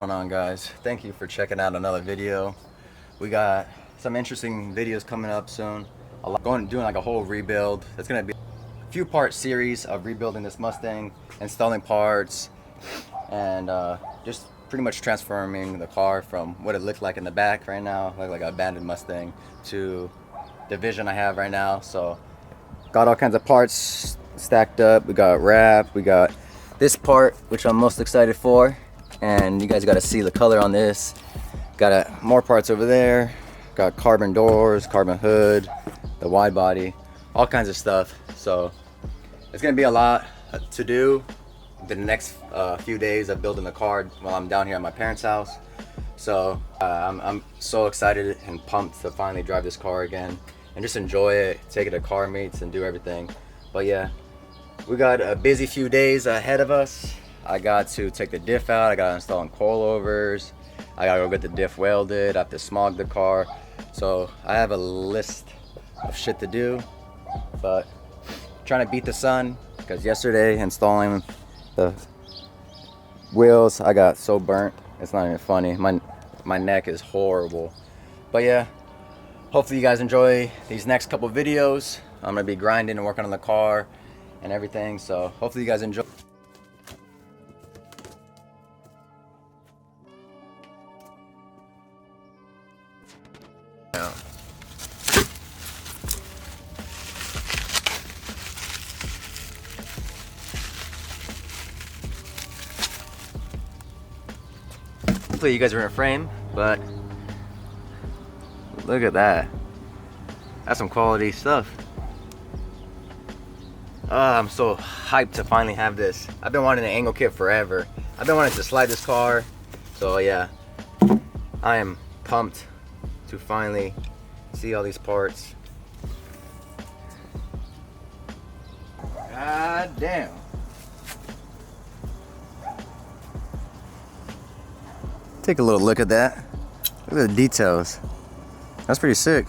What's going on, guys? Thank you for checking out another video. We got some interesting videos coming up soon. Doing like a whole rebuild. It's gonna be a few part series of rebuilding this Mustang, installing parts, and just pretty much transforming the car from what it looked like in the back right now, like an abandoned Mustang, to the vision I have right now. So got all kinds of parts stacked up. We got wrap, we got this part, which I'm most excited for. And you guys got to see the color on this. Got more parts over there. Got carbon doors, carbon hood, the wide body, all kinds of stuff. So it's gonna be a lot to do the next few days of building the car while I'm down here at my parents' house. So I'm so excited and pumped to finally drive this car again and just enjoy it, take it to car meets and do everything. But yeah, we got a busy few days ahead of us. I got to take the diff out, I got to install coilovers, I got to go get the diff welded, I have to smog the car. So I have a list of shit to do, but trying to beat the sun, because yesterday installing the wheels, I got so burnt, it's not even funny. My neck is horrible. But yeah, hopefully you guys enjoy these next couple videos. I'm going to be grinding and working on the car and everything, so hopefully you guys enjoy. Hopefully you guys are in frame, but look at that. That's some quality stuff. I'm so hyped to finally have this. I've been wanting an angle kit forever. I've been wanting to slide this car. So yeah, I am pumped to finally see all these parts. God damn. Take a little look at that. Look at the details. That's pretty sick.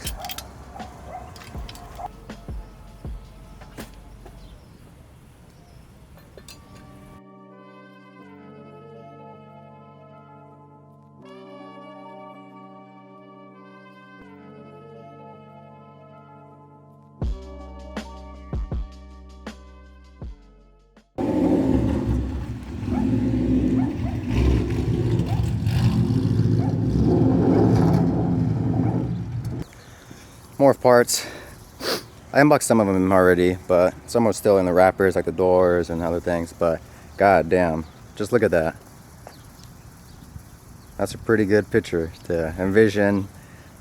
More parts. I unboxed some of them already, but some are still in the wrappers, like the doors and other things. But god damn, just look at that. That's a pretty good picture to envision.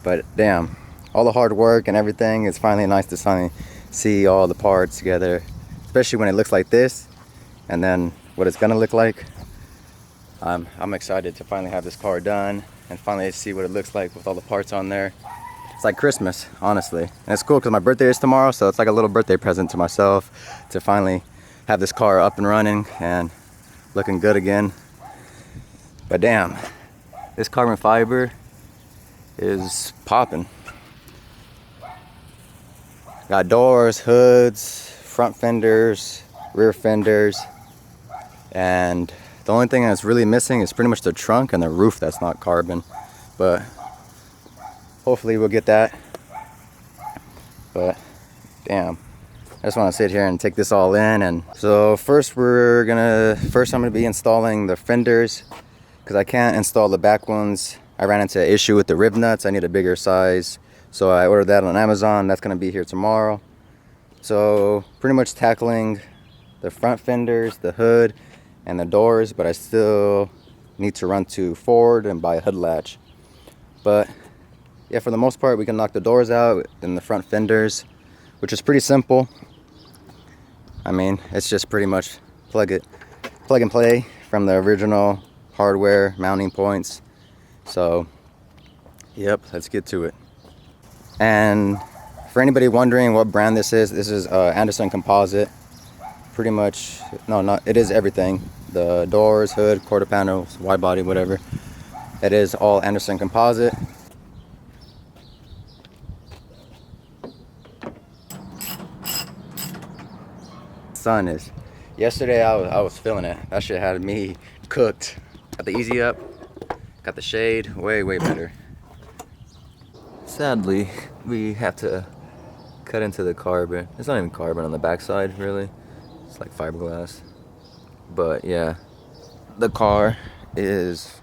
But damn, all the hard work and everything, it's finally nice to finally see all the parts together, especially when it looks like this and then what it's gonna look like. I'm excited to finally have this car done and finally see what it looks like with all the parts on there. It's like Christmas, honestly. And it's cool because my birthday is tomorrow, so it's like a little birthday present to myself to finally have this car up and running and looking good again. But damn, this carbon fiber is popping. Got doors, hoods, front fenders, rear fenders, and the only thing that's really missing is pretty much the trunk and the roof that's not carbon. But hopefully we'll get that. But damn, I just want to sit here and take this all in. And so first I'm gonna be installing the fenders, because I can't install the back ones. I ran into an issue with the rivnuts. I need a bigger size, so I ordered that on Amazon. That's gonna be here tomorrow. So pretty much tackling the front fenders, the hood, and the doors, but I still need to run to Ford and buy a hood latch. But yeah, for the most part, we can knock the doors out and the front fenders, which is pretty simple. I mean, it's just pretty much plug and play from the original hardware mounting points. So, yep, let's get to it. And for anybody wondering what brand this is Anderson Composite. Pretty much, it is everything. The doors, hood, quarter panels, wide body, whatever. It is all Anderson Composite. Sun is. Yesterday I was feeling it. That shit had me cooked. Got the easy up. Got the shade, way better. Sadly, we have to cut into the carbon. It's not even carbon on the backside, really. It's like fiberglass. But yeah, the car is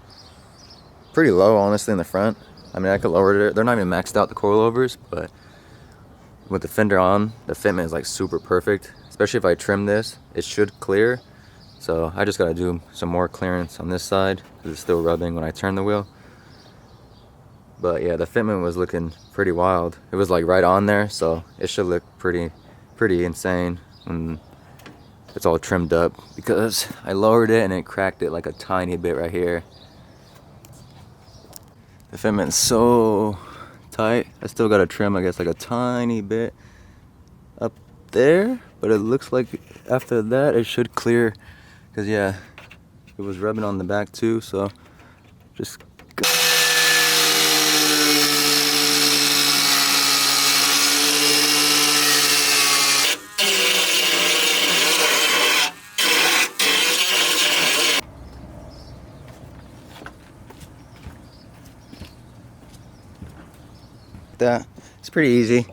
pretty low, honestly, in the front. I mean, I could lower it. They're not even maxed out, the coilovers, but with the fender on, the fitment is like super perfect. Especially if I trim this, it should clear. So I just gotta do some more clearance on this side because it's still rubbing when I turn the wheel. But yeah, the fitment was looking pretty wild. It was like right on there, so it should look pretty insane when it's all trimmed up, because I lowered it and it cracked it like a tiny bit right here. The fitment's so tight. I still gotta trim, I guess, like a tiny bit up there, but it looks like after that it should clear, because yeah, it was rubbing on the back too. So just that. It's pretty easy.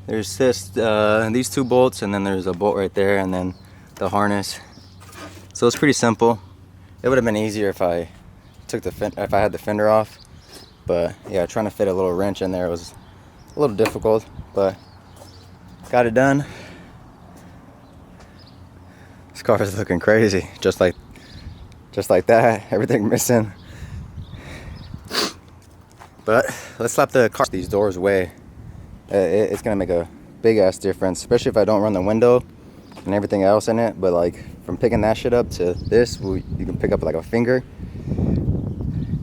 There's this these two bolts, and then there's a bolt right there, and then the harness. So it's pretty simple. It would have been easier if I took if I had the fender off, but yeah, trying to fit a little wrench in there was a little difficult, but got it done. This car is looking crazy, just like that. Everything missing. But let's slap the car these doors away. It's gonna make a big ass difference, especially if I don't run the window and everything else in it. But like from picking that shit up to this, you can pick up like a finger.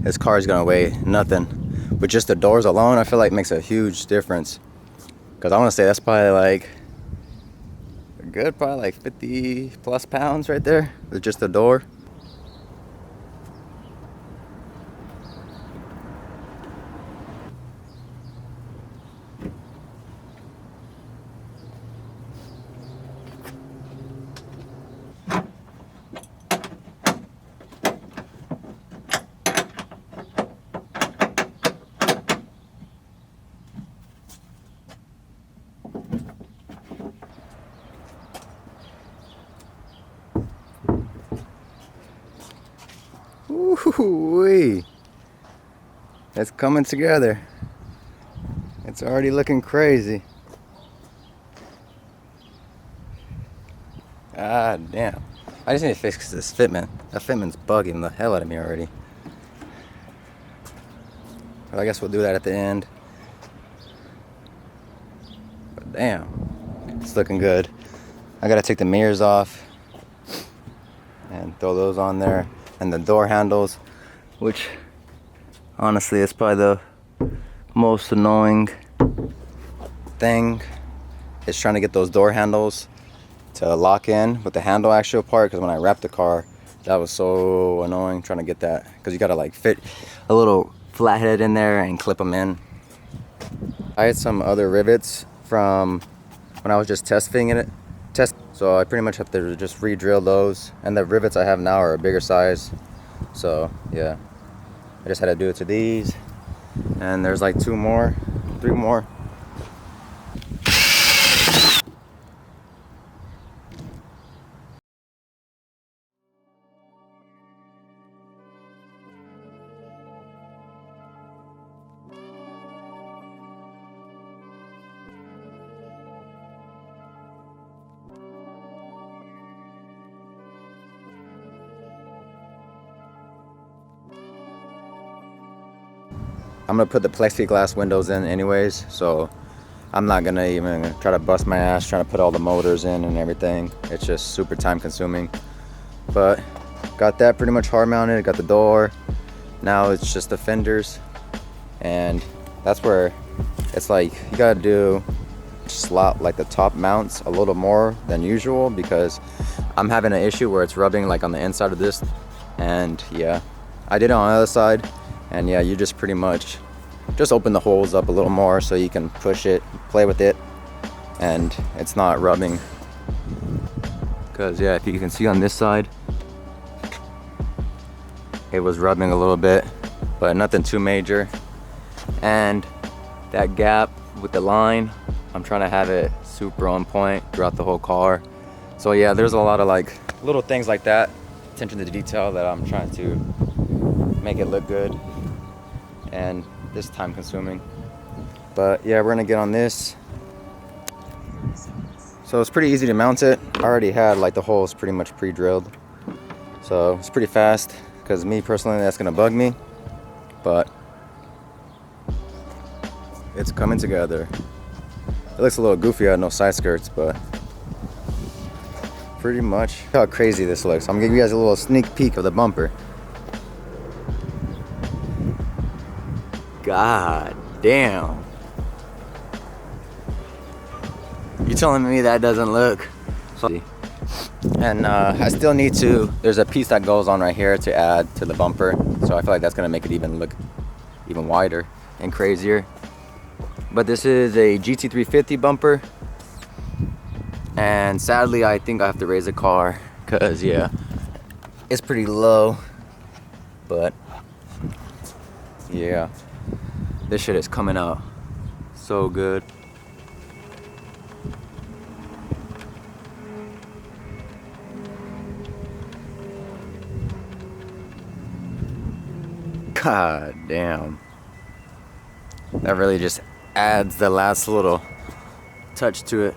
This car is gonna weigh nothing. With just the doors alone, I feel like it makes a huge difference. Cause I want to say that's probably like a good, probably like 50 plus pounds right there with just the door. Ooh-wee. It's coming together. It's already looking crazy. Ah, damn. I just need to fix this fitment. That fitment's bugging the hell out of me already. Well, I guess we'll do that at the end. But damn, it's looking good. I gotta take the mirrors off and throw those on there. And the door handles, which honestly is probably the most annoying thing, is trying to get those door handles to lock in with the handle actual part, because when I wrapped the car, that was so annoying trying to get that, because you gotta like fit a little flathead in there and clip them in. I had some other rivets from when I was just testing it. So I pretty much have to just re-drill those, and the rivets I have now are a bigger size. So yeah, I just had to do it to these, and there's like 3 more. I'm gonna put the plexiglass windows in anyways, so I'm not gonna even try to bust my ass trying to put all the motors in and everything. It's just super time consuming. But got that pretty much hard mounted, got the door. Now it's just the fenders, and that's where it's like you gotta do slot like the top mounts a little more than usual, because I'm having an issue where it's rubbing like on the inside of this. And yeah, I did it on the other side. And yeah, you just pretty much just open the holes up a little more so you can push it, play with it, and it's not rubbing. Because yeah, if you can see on this side, it was rubbing a little bit. but nothing too major. And that gap with the line, I'm trying to have it super on point throughout the whole car. So yeah, there's a lot of like little things like that, attention to the detail, that I'm trying to make it look good, and this time consuming. But yeah, we're gonna get on this. So it's pretty easy to mount it. I already had like the holes pretty much pre-drilled, so it's pretty fast, because me personally, that's gonna bug me, but it's coming together. It looks a little goofy, I had no side skirts, but pretty much how crazy this looks. I'm gonna give you guys a little sneak peek of the bumper. God damn. You telling me that doesn't look? And I still need to, there's a piece that goes on right here to add to the bumper, so I feel like that's gonna make it even look even wider and crazier. But this is a GT350 bumper, and sadly I think I have to raise the car, because yeah, it's pretty low. But yeah, this shit is coming out so good. God damn. That really just adds the last little touch to it.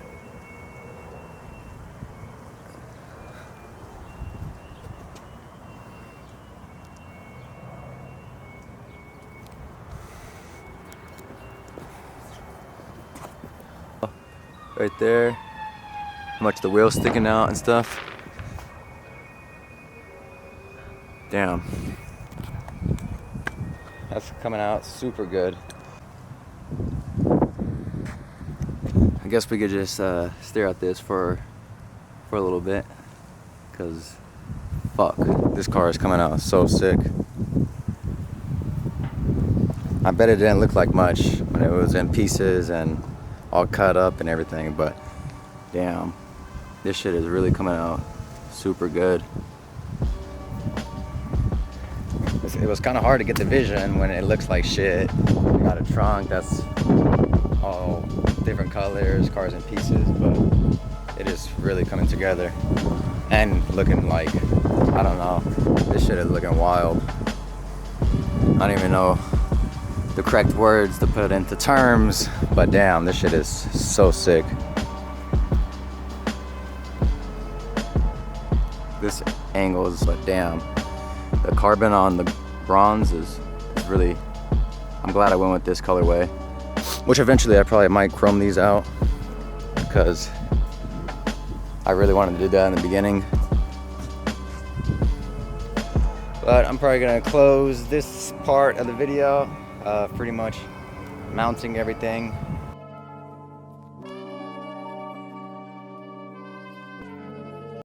Right there. How much the wheel's sticking out and stuff. Damn. That's coming out super good. I guess we could just stare at this for a little bit, because fuck, this car is coming out so sick. I bet it didn't look like much when it was in pieces and all cut up and everything, but damn, this shit is really coming out super good. It was kind of hard to get the vision when it looks like shit. We got a trunk that's all different colors, cars in pieces, but it is really coming together and looking like, I don't know, this shit is looking wild. I don't even know the correct words to put into terms, but damn, this shit is so sick. This angle is like, damn. The carbon on the bronze is really, I'm glad I went with this colorway, which eventually I probably might chrome these out, because I really wanted to do that in the beginning. But I'm probably gonna close this part of the video, pretty much mounting everything.